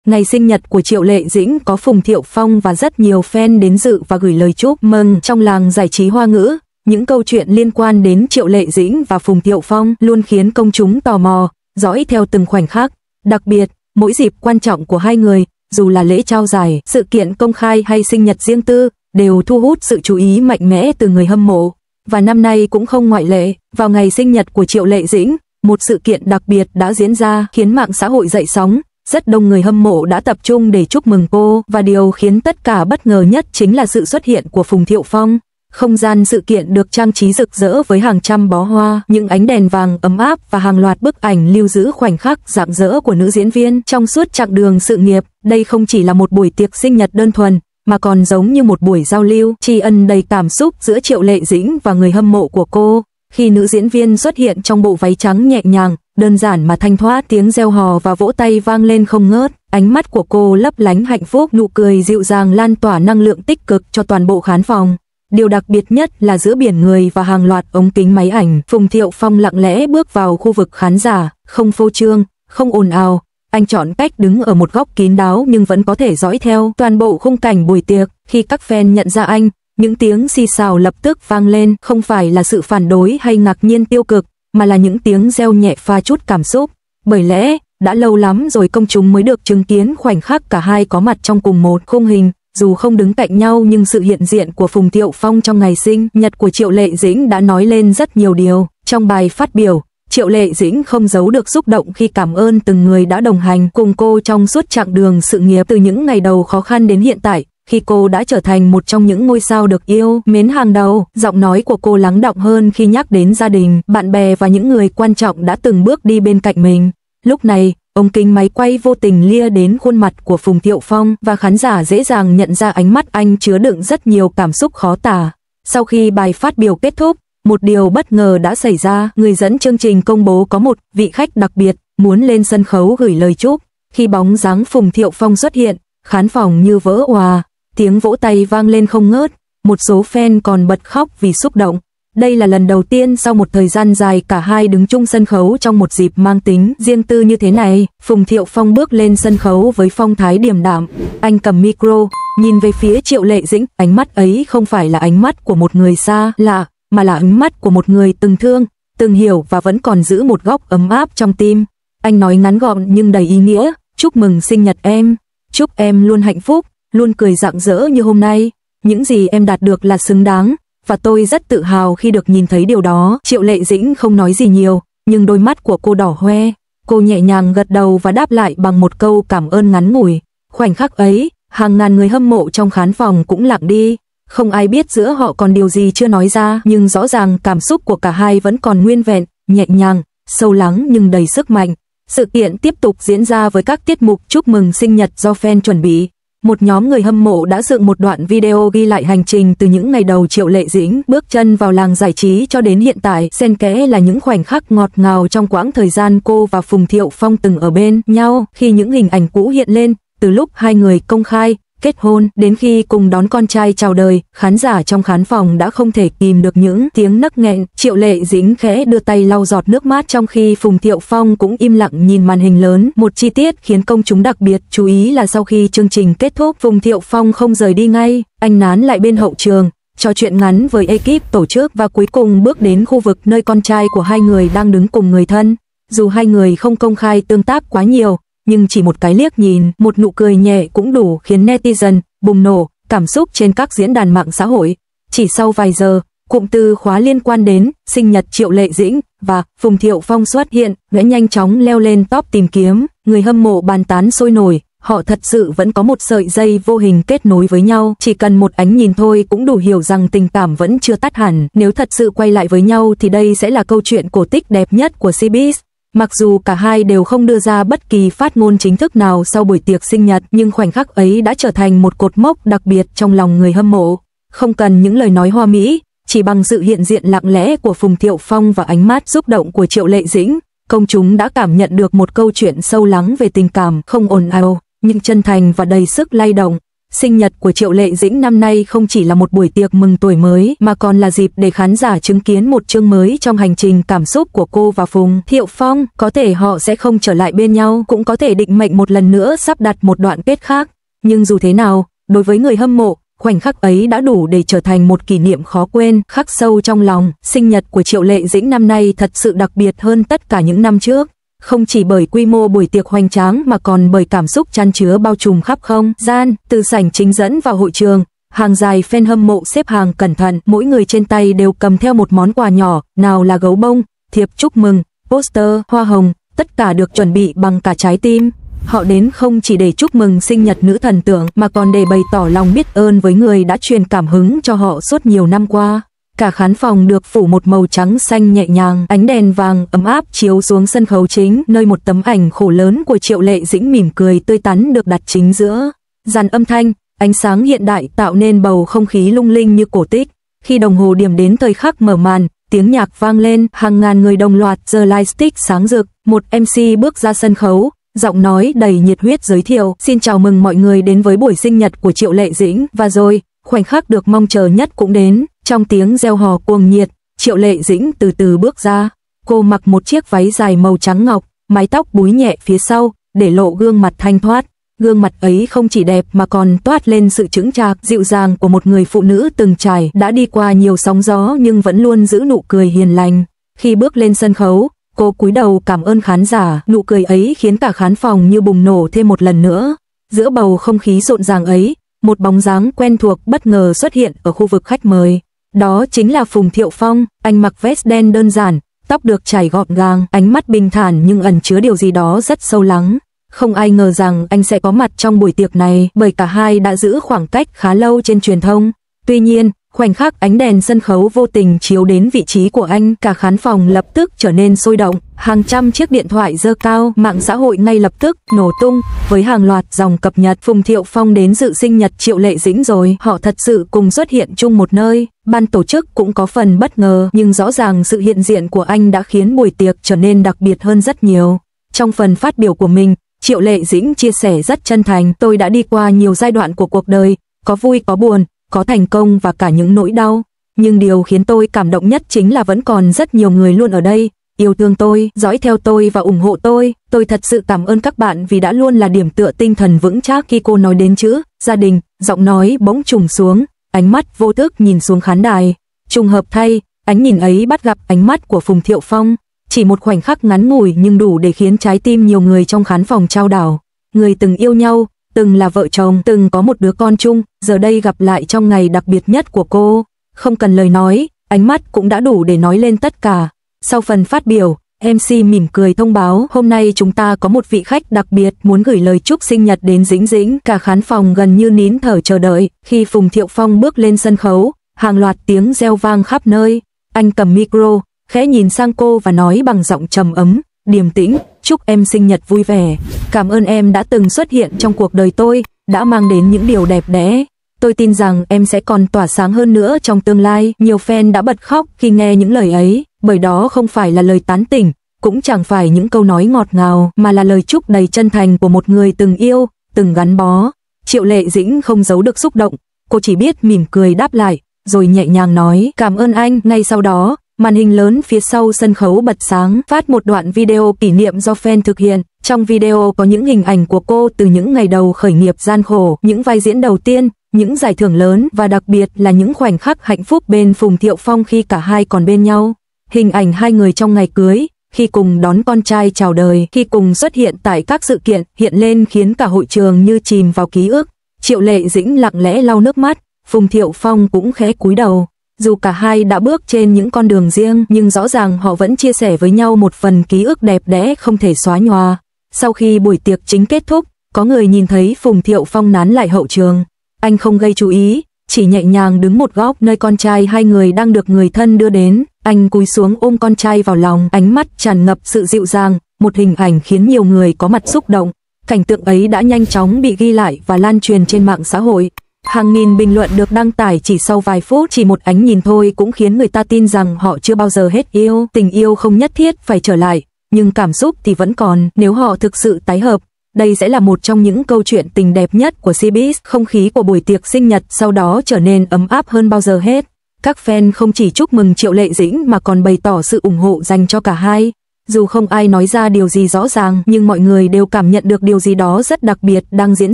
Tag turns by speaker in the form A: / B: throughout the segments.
A: Ngày sinh nhật của Triệu Lệ Dĩnh có Phùng Thiệu Phong và rất nhiều fan đến dự và gửi lời chúc mừng. Trong làng giải trí Hoa ngữ, những câu chuyện liên quan đến Triệu Lệ Dĩnh và Phùng Thiệu Phong luôn khiến công chúng tò mò, dõi theo từng khoảnh khắc. Đặc biệt, mỗi dịp quan trọng của hai người, dù là lễ trao giải, sự kiện công khai hay sinh nhật riêng tư, đều thu hút sự chú ý mạnh mẽ từ người hâm mộ. Và năm nay cũng không ngoại lệ, vào ngày sinh nhật của Triệu Lệ Dĩnh, một sự kiện đặc biệt đã diễn ra khiến mạng xã hội dậy sóng. Rất đông người hâm mộ đã tập trung để chúc mừng cô, và điều khiến tất cả bất ngờ nhất chính là sự xuất hiện của Phùng Thiệu Phong. Không gian sự kiện được trang trí rực rỡ với hàng trăm bó hoa, những ánh đèn vàng ấm áp và hàng loạt bức ảnh lưu giữ khoảnh khắc rạng rỡ của nữ diễn viên trong suốt chặng đường sự nghiệp. Đây không chỉ là một buổi tiệc sinh nhật đơn thuần, mà còn giống như một buổi giao lưu tri ân đầy cảm xúc giữa Triệu Lệ Dĩnh và người hâm mộ của cô. Khi nữ diễn viên xuất hiện trong bộ váy trắng nhẹ nhàng, đơn giản mà thanh thoát, tiếng reo hò và vỗ tay vang lên không ngớt. Ánh mắt của cô lấp lánh hạnh phúc, nụ cười dịu dàng lan tỏa năng lượng tích cực cho toàn bộ khán phòng. Điều đặc biệt nhất là giữa biển người và hàng loạt ống kính máy ảnh, Phùng Thiệu Phong lặng lẽ bước vào khu vực khán giả, không phô trương, không ồn ào. Anh chọn cách đứng ở một góc kín đáo nhưng vẫn có thể dõi theo toàn bộ khung cảnh buổi tiệc. Khi các fan nhận ra anh, những tiếng xì xào lập tức vang lên, không phải là sự phản đối hay ngạc nhiên tiêu cực, mà là những tiếng reo nhẹ pha chút cảm xúc. Bởi lẽ, đã lâu lắm rồi công chúng mới được chứng kiến khoảnh khắc cả hai có mặt trong cùng một khung hình. Dù không đứng cạnh nhau nhưng sự hiện diện của Phùng Thiệu Phong trong ngày sinh nhật của Triệu Lệ Dĩnh đã nói lên rất nhiều điều. Trong bài phát biểu, Triệu Lệ Dĩnh không giấu được xúc động khi cảm ơn từng người đã đồng hành cùng cô trong suốt chặng đường sự nghiệp từ những ngày đầu khó khăn đến hiện tại. Khi cô đã trở thành một trong những ngôi sao được yêu mến hàng đầu, giọng nói của cô lắng đọng hơn khi nhắc đến gia đình, bạn bè và những người quan trọng đã từng bước đi bên cạnh mình. Lúc này, ống kính máy quay vô tình lia đến khuôn mặt của Phùng Thiệu Phong và khán giả dễ dàng nhận ra ánh mắt anh chứa đựng rất nhiều cảm xúc khó tả. Sau khi bài phát biểu kết thúc, một điều bất ngờ đã xảy ra, người dẫn chương trình công bố có một vị khách đặc biệt muốn lên sân khấu gửi lời chúc. Khi bóng dáng Phùng Thiệu Phong xuất hiện, khán phòng như vỡ òa, tiếng vỗ tay vang lên không ngớt, một số fan còn bật khóc vì xúc động. Đây là lần đầu tiên sau một thời gian dài cả hai đứng chung sân khấu trong một dịp mang tính riêng tư như thế này. Phùng Thiệu Phong bước lên sân khấu với phong thái điềm đạm. Anh cầm micro, nhìn về phía Triệu Lệ Dĩnh. Ánh mắt ấy không phải là ánh mắt của một người xa lạ, mà là ánh mắt của một người từng thương, từng hiểu và vẫn còn giữ một góc ấm áp trong tim. Anh nói ngắn gọn nhưng đầy ý nghĩa, chúc mừng sinh nhật em, chúc em luôn hạnh phúc, luôn cười rạng rỡ như hôm nay. Những gì em đạt được là xứng đáng, và tôi rất tự hào khi được nhìn thấy điều đó. Triệu Lệ Dĩnh không nói gì nhiều, nhưng đôi mắt của cô đỏ hoe. Cô nhẹ nhàng gật đầu và đáp lại bằng một câu cảm ơn ngắn ngủi. Khoảnh khắc ấy, hàng ngàn người hâm mộ trong khán phòng cũng lặng đi. Không ai biết giữa họ còn điều gì chưa nói ra, nhưng rõ ràng cảm xúc của cả hai vẫn còn nguyên vẹn, nhẹ nhàng, sâu lắng nhưng đầy sức mạnh. Sự kiện tiếp tục diễn ra với các tiết mục chúc mừng sinh nhật do fan chuẩn bị. Một nhóm người hâm mộ đã dựng một đoạn video ghi lại hành trình từ những ngày đầu Triệu Lệ Dĩnh bước chân vào làng giải trí cho đến hiện tại. Xen kẽ là những khoảnh khắc ngọt ngào trong quãng thời gian cô và Phùng Thiệu Phong từng ở bên nhau. Khi những hình ảnh cũ hiện lên, từ lúc hai người công khai kết hôn đến khi cùng đón con trai chào đời, khán giả trong khán phòng đã không thể kìm được những tiếng nấc nghẹn. Triệu Lệ Dĩnh khẽ đưa tay lau giọt nước mắt trong khi Phùng Thiệu Phong cũng im lặng nhìn màn hình lớn. Một chi tiết khiến công chúng đặc biệt chú ý là sau khi chương trình kết thúc, Phùng Thiệu Phong không rời đi ngay, anh nán lại bên hậu trường, trò chuyện ngắn với ekip tổ chức và cuối cùng bước đến khu vực nơi con trai của hai người đang đứng cùng người thân. Dù hai người không công khai tương tác quá nhiều, nhưng chỉ một cái liếc nhìn, một nụ cười nhẹ cũng đủ khiến netizen bùng nổ cảm xúc trên các diễn đàn mạng xã hội. Chỉ sau vài giờ, cụm từ khóa liên quan đến sinh nhật Triệu Lệ Dĩnh và Phùng Thiệu Phong xuất hiện, đã nhanh chóng leo lên top tìm kiếm. Người hâm mộ bàn tán sôi nổi, họ thật sự vẫn có một sợi dây vô hình kết nối với nhau. Chỉ cần một ánh nhìn thôi cũng đủ hiểu rằng tình cảm vẫn chưa tắt hẳn. Nếu thật sự quay lại với nhau thì đây sẽ là câu chuyện cổ tích đẹp nhất của showbiz. Mặc dù cả hai đều không đưa ra bất kỳ phát ngôn chính thức nào sau buổi tiệc sinh nhật, nhưng khoảnh khắc ấy đã trở thành một cột mốc đặc biệt trong lòng người hâm mộ. Không cần những lời nói hoa mỹ, chỉ bằng sự hiện diện lặng lẽ của Phùng Thiệu Phong và ánh mắt xúc động của Triệu Lệ Dĩnh, công chúng đã cảm nhận được một câu chuyện sâu lắng về tình cảm không ồn ào, nhưng chân thành và đầy sức lay động. Sinh nhật của Triệu Lệ Dĩnh năm nay không chỉ là một buổi tiệc mừng tuổi mới mà còn là dịp để khán giả chứng kiến một chương mới trong hành trình cảm xúc của cô và Phùng Thiệu Phong. Có thể họ sẽ không trở lại bên nhau, cũng có thể định mệnh một lần nữa sắp đặt một đoạn kết khác. Nhưng dù thế nào, đối với người hâm mộ, khoảnh khắc ấy đã đủ để trở thành một kỷ niệm khó quên, khắc sâu trong lòng. Sinh nhật của Triệu Lệ Dĩnh năm nay thật sự đặc biệt hơn tất cả những năm trước. Không chỉ bởi quy mô buổi tiệc hoành tráng mà còn bởi cảm xúc chan chứa bao trùm khắp không gian. Từ sảnh chính dẫn vào hội trường, hàng dài fan hâm mộ xếp hàng cẩn thận, mỗi người trên tay đều cầm theo một món quà nhỏ, nào là gấu bông, thiệp chúc mừng, poster, hoa hồng, tất cả được chuẩn bị bằng cả trái tim. Họ đến không chỉ để chúc mừng sinh nhật nữ thần tượng mà còn để bày tỏ lòng biết ơn với người đã truyền cảm hứng cho họ suốt nhiều năm qua. Cả khán phòng được phủ một màu trắng xanh nhẹ nhàng, ánh đèn vàng ấm áp chiếu xuống sân khấu chính, nơi một tấm ảnh khổ lớn của Triệu Lệ Dĩnh mỉm cười tươi tắn được đặt chính giữa. Dàn âm thanh, ánh sáng hiện đại tạo nên bầu không khí lung linh như cổ tích. Khi đồng hồ điểm đến thời khắc mở màn, tiếng nhạc vang lên, hàng ngàn người đồng loạt giơ lightstick sáng rực. Một MC bước ra sân khấu, giọng nói đầy nhiệt huyết giới thiệu: "Xin chào mừng mọi người đến với buổi sinh nhật của Triệu Lệ Dĩnh." Và rồi, khoảnh khắc được mong chờ nhất cũng đến. Trong tiếng reo hò cuồng nhiệt, Triệu Lệ Dĩnh từ từ bước ra. Cô mặc một chiếc váy dài màu trắng ngọc, mái tóc búi nhẹ phía sau, để lộ gương mặt thanh thoát. Gương mặt ấy không chỉ đẹp mà còn toát lên sự chững chạc, dịu dàng của một người phụ nữ từng trải, đã đi qua nhiều sóng gió nhưng vẫn luôn giữ nụ cười hiền lành. Khi bước lên sân khấu, cô cúi đầu cảm ơn khán giả, nụ cười ấy khiến cả khán phòng như bùng nổ thêm một lần nữa. Giữa bầu không khí rộn ràng ấy, một bóng dáng quen thuộc bất ngờ xuất hiện ở khu vực khách mời. Đó chính là Phùng Thiệu Phong. Anh mặc vest đen đơn giản, tóc được chải gọn gàng, ánh mắt bình thản nhưng ẩn chứa điều gì đó rất sâu lắng. Không ai ngờ rằng anh sẽ có mặt trong buổi tiệc này, bởi cả hai đã giữ khoảng cách khá lâu trên truyền thông. Tuy nhiên, khoảnh khắc ánh đèn sân khấu vô tình chiếu đến vị trí của anh, cả khán phòng lập tức trở nên sôi động. Hàng trăm chiếc điện thoại giơ cao, mạng xã hội ngay lập tức nổ tung với hàng loạt dòng cập nhật: Phùng Thiệu Phong đến dự sinh nhật Triệu Lệ Dĩnh rồi. Họ thật sự cùng xuất hiện chung một nơi. Ban tổ chức cũng có phần bất ngờ, nhưng rõ ràng sự hiện diện của anh đã khiến buổi tiệc trở nên đặc biệt hơn rất nhiều. Trong phần phát biểu của mình, Triệu Lệ Dĩnh chia sẻ rất chân thành: "Tôi đã đi qua nhiều giai đoạn của cuộc đời, có vui có buồn, có thành công và cả những nỗi đau. Nhưng điều khiến tôi cảm động nhất chính là vẫn còn rất nhiều người luôn ở đây, yêu thương tôi, dõi theo tôi và ủng hộ tôi. Tôi thật sự cảm ơn các bạn vì đã luôn là điểm tựa tinh thần vững chắc." Khi cô nói đến chữ gia đình, giọng nói bỗng trùng xuống, ánh mắt vô thức nhìn xuống khán đài. Trùng hợp thay, ánh nhìn ấy bắt gặp ánh mắt của Phùng Thiệu Phong. Chỉ một khoảnh khắc ngắn ngủi nhưng đủ để khiến trái tim nhiều người trong khán phòng chao đảo. Người từng yêu nhau, từng là vợ chồng, từng có một đứa con chung, giờ đây gặp lại trong ngày đặc biệt nhất của cô. Không cần lời nói, ánh mắt cũng đã đủ để nói lên tất cả. Sau phần phát biểu, MC mỉm cười thông báo: "Hôm nay chúng ta có một vị khách đặc biệt muốn gửi lời chúc sinh nhật đến Dĩnh Dĩnh." Cả khán phòng gần như nín thở chờ đợi. Khi Phùng Thiệu Phong bước lên sân khấu, hàng loạt tiếng reo vang khắp nơi. Anh cầm micro, khẽ nhìn sang cô và nói bằng giọng trầm ấm, điềm tĩnh: "Chúc em sinh nhật vui vẻ. Cảm ơn em đã từng xuất hiện trong cuộc đời tôi, đã mang đến những điều đẹp đẽ. Tôi tin rằng em sẽ còn tỏa sáng hơn nữa trong tương lai." Nhiều fan đã bật khóc khi nghe những lời ấy, bởi đó không phải là lời tán tỉnh, cũng chẳng phải những câu nói ngọt ngào, mà là lời chúc đầy chân thành của một người từng yêu, từng gắn bó. Triệu Lệ Dĩnh không giấu được xúc động, cô chỉ biết mỉm cười đáp lại, rồi nhẹ nhàng nói: "Cảm ơn anh." Ngay sau đó, màn hình lớn phía sau sân khấu bật sáng, phát một đoạn video kỷ niệm do fan thực hiện. Trong video có những hình ảnh của cô từ những ngày đầu khởi nghiệp gian khổ, những vai diễn đầu tiên, những giải thưởng lớn và đặc biệt là những khoảnh khắc hạnh phúc bên Phùng Thiệu Phong khi cả hai còn bên nhau. Hình ảnh hai người trong ngày cưới, khi cùng đón con trai chào đời, khi cùng xuất hiện tại các sự kiện hiện lên khiến cả hội trường như chìm vào ký ức. Triệu Lệ Dĩnh lặng lẽ lau nước mắt, Phùng Thiệu Phong cũng khẽ cúi đầu. Dù cả hai đã bước trên những con đường riêng, nhưng rõ ràng họ vẫn chia sẻ với nhau một phần ký ức đẹp đẽ không thể xóa nhòa. Sau khi buổi tiệc chính kết thúc, có người nhìn thấy Phùng Thiệu Phong nán lại hậu trường. Anh không gây chú ý, chỉ nhẹ nhàng đứng một góc nơi con trai hai người đang được người thân đưa đến. Anh cúi xuống ôm con trai vào lòng, ánh mắt tràn ngập sự dịu dàng, một hình ảnh khiến nhiều người có mặt xúc động. Cảnh tượng ấy đã nhanh chóng bị ghi lại và lan truyền trên mạng xã hội. Hàng nghìn bình luận được đăng tải chỉ sau vài phút, chỉ một ánh nhìn thôi cũng khiến người ta tin rằng họ chưa bao giờ hết yêu. Tình yêu không nhất thiết phải trở lại, nhưng cảm xúc thì vẫn còn. Nếu họ thực sự tái hợp, đây sẽ là một trong những câu chuyện tình đẹp nhất của Cbiz. Không khí của buổi tiệc sinh nhật sau đó trở nên ấm áp hơn bao giờ hết. Các fan không chỉ chúc mừng Triệu Lệ Dĩnh mà còn bày tỏ sự ủng hộ dành cho cả hai. Dù không ai nói ra điều gì rõ ràng, nhưng mọi người đều cảm nhận được điều gì đó rất đặc biệt đang diễn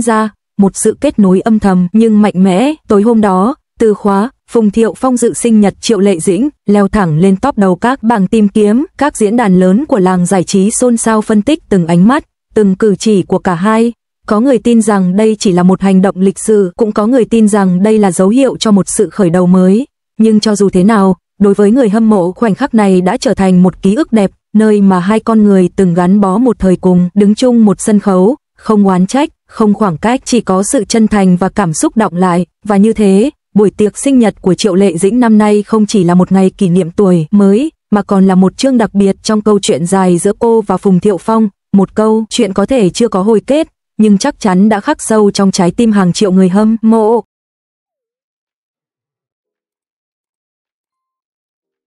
A: ra, một sự kết nối âm thầm nhưng mạnh mẽ. Tối hôm đó, từ khóa Phùng Thiệu Phong dự sinh nhật Triệu Lệ Dĩnh leo thẳng lên top đầu các bảng tìm kiếm. Các diễn đàn lớn của làng giải trí xôn xao phân tích từng ánh mắt, từng cử chỉ của cả hai. Có người tin rằng đây chỉ là một hành động lịch sử, cũng có người tin rằng đây là dấu hiệu cho một sự khởi đầu mới. Nhưng cho dù thế nào, đối với người hâm mộ, khoảnh khắc này đã trở thành một ký ức đẹp, nơi mà hai con người từng gắn bó một thời cùng, đứng chung một sân khấu, không oán trách, không khoảng cách, chỉ có sự chân thành và cảm xúc đọng lại. Và như thế, buổi tiệc sinh nhật của Triệu Lệ Dĩnh năm nay không chỉ là một ngày kỷ niệm tuổi mới, mà còn là một chương đặc biệt trong câu chuyện dài giữa cô và Phùng Thiệu Phong. Một câu chuyện có thể chưa có hồi kết, nhưng chắc chắn đã khắc sâu trong trái tim hàng triệu người hâm mộ.